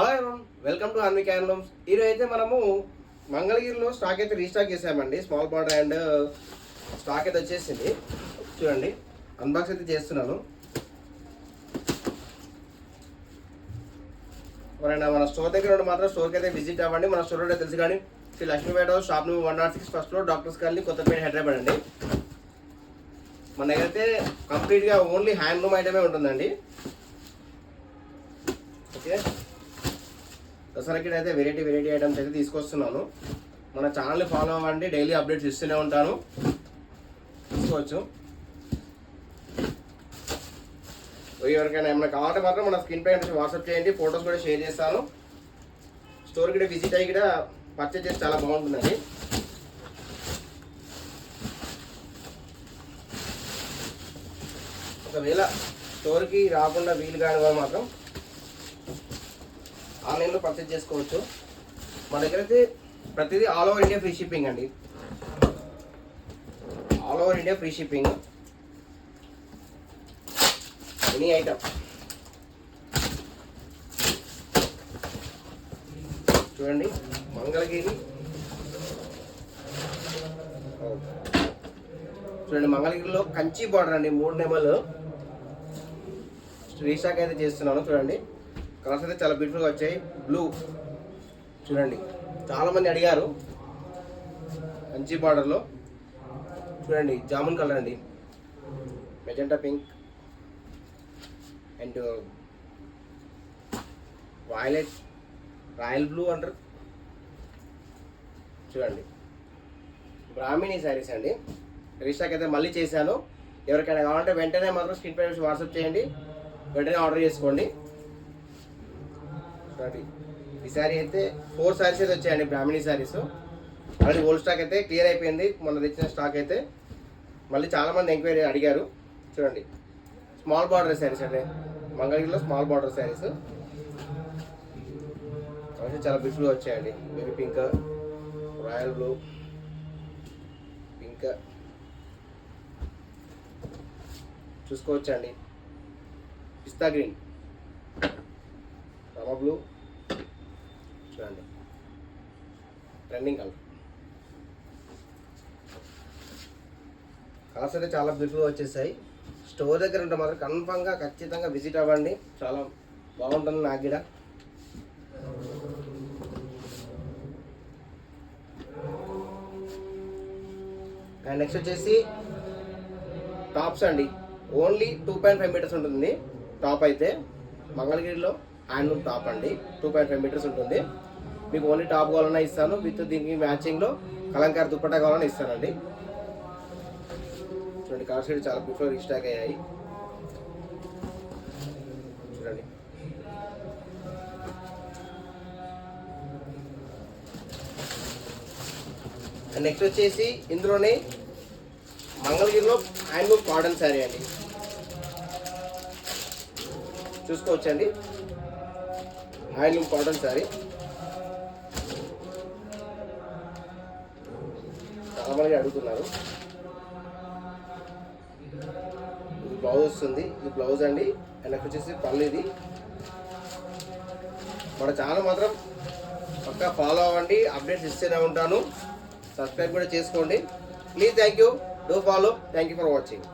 Hello everyone, welcome to army handlooms. ఈరోజు అయితే మనము మంగళగిరిలో స్టాక్ అయితే రీస్టాక్ చేసామండి. స్మాల్ బార్డర్ అండ్ స్టాక్ అయితే వచ్చేసింది. చూడండి, అన్బాక్స్ అయితే చేస్తున్నాను. ఎవరైనా మన స్టోర్ దగ్గర ఉండి మాత్రం స్టోర్కి అయితే విజిట్ అవ్వండి. మన స్టోర్ అయితే తెలుసు కానీ Shri Lakshmipeta house, shop number 106, first floor, doctors colony, Kothapet, Hyderabad అండి. మన దగ్గర అయితే కంప్లీట్గా ఓన్లీ హ్యాండ్లూమ్ ఐటమే ఉంటుందండి. ఓకే, దసరాకి అయితే వెరైటీ ఐటమ్స్ అయితే తీసుకొస్తున్నాను. మన ఛానల్ని ఫాలో అవ్వండి, డైలీ అప్డేట్స్ ఇస్తూనే ఉంటాను, తీసుకోవచ్చు. ఎవరికైనా ఏమైనా కావాలంటే మాత్రం మన స్క్రీన్ పై నుంచి వాట్సాప్ చేయండి, ఫొటోస్ కూడా షేర్ చేస్తాను. స్టోర్కి కూడా విజిట్ అయ్యి కూడా పర్చేజ్ చేసి చాలా బాగుంటుందండి. ఒకవేళ స్టోర్కి రాకుండా వీలు కాని వాళ్ళు మాత్రం ఆన్లైన్లో పర్చేజ్ చేసుకోవచ్చు. మన దగ్గర అయితే ప్రతిదీ all over India free shipping అండి. All over India free shipping. Any item చూడండి, మంగళగిరి చూడండి, మంగళగిరిలో కంచి బార్డర్ అండి. 3 నెంబర్లు రీస్టాక్ అయితే చేస్తున్నాను. చూడండి, కలర్స్ అయితే చాలా బ్యూటిఫుల్గా వచ్చాయి. బ్లూ చూడండి, చాలామంది అడిగారు. కంచి బార్డర్లో చూడండి, జామున్ కలర్ అండి, magenta pink and violet, royal blue అంటారు. చూడండి, బ్రాహ్మిణి శారీస్ అండి. రీస్టాక్ అయితే మళ్ళీ చేశాను. ఎవరికైనా కావాలంటే వెంటనే మాత్రం స్క్రీన్ పై వాట్సాప్ చేయండి, వెంటనే ఆర్డర్ చేసుకోండి. ఈ శారీ అయితే 4 శారీస్ అయితే వచ్చాయండి, Brahmani saris. Already old stock అయితే క్లియర్ అయిపోయింది. మొన్న తెచ్చిన స్టాక్ అయితే మళ్ళీ చాలామంది ఎంక్వైరీ అడిగారు. చూడండి, స్మాల్ బార్డర్ శారీస్ అండి, మంగళగిరిలో స్మాల్ బార్డర్ శారీస్ చాలా బ్యూటిఫుల్గా వచ్చాయండి. Baby pink, royal blue, pink చూసుకోవచ్చండి. పిస్తా గ్రీన్, రమ బ్లూ చూడండి, ట్రెండింగ్ కలర్. కలర్స్ అయితే చాలా బ్యూటిఫుల్గా వచ్చేసాయి. స్టోర్ దగ్గర ఉంటే మాత్రం కన్ఫామ్గా ఖచ్చితంగా విజిట్ అవ్వండి, చాలా బాగుంటుంది నాకు కూడా. అండ్ నెక్స్ట్ వచ్చేసి టాప్స్ అండి. ఓన్లీ 2.5 మీటర్స్ ఉంటుంది టాప్ అయితే. మంగళగిరిలో హ్యాండ్లూమ్ టాప్ అండి, 2.5 మీటర్స్ ఉంటుంది. మీకు ఓన్లీ టాప్ కావాలన్నా ఇస్తాను, విత్ దీనికి మ్యాచింగ్లో కలంకారీ దుప్పట్టా కావాలన్నా ఇస్తానండి. చూడండి, కలర్ షేడ్ చాలా బ్యూటిఫుల్ రీస్టాక్ అయ్యాయి. చూడండి, అండ్ నెక్స్ట్ వచ్చేసి ఇందులోనే మంగళగిరిలో హ్యాండ్లూమ్ కాటన్ శారీ అండి, చూసుకోవచ్చండి. హ్యాండ్లూమ్ కాటన్ శారీ చాలా మంది అడుగుతున్నారు. ఇది బ్లౌజ్ వస్తుంది, ఇది బ్లౌజ్ అండి. అండ్ నెక్స్ట్ వచ్చేసి పళ్ళు. ఇది మన ఛానల్ మాత్రం పక్కా ఫాలో అవ్వండి, అప్డేట్స్ ఇస్తూనే ఉంటాను. సబ్స్క్రైబ్ కూడా చేసుకోండి please. Thank you, do follow. Thank you for watching.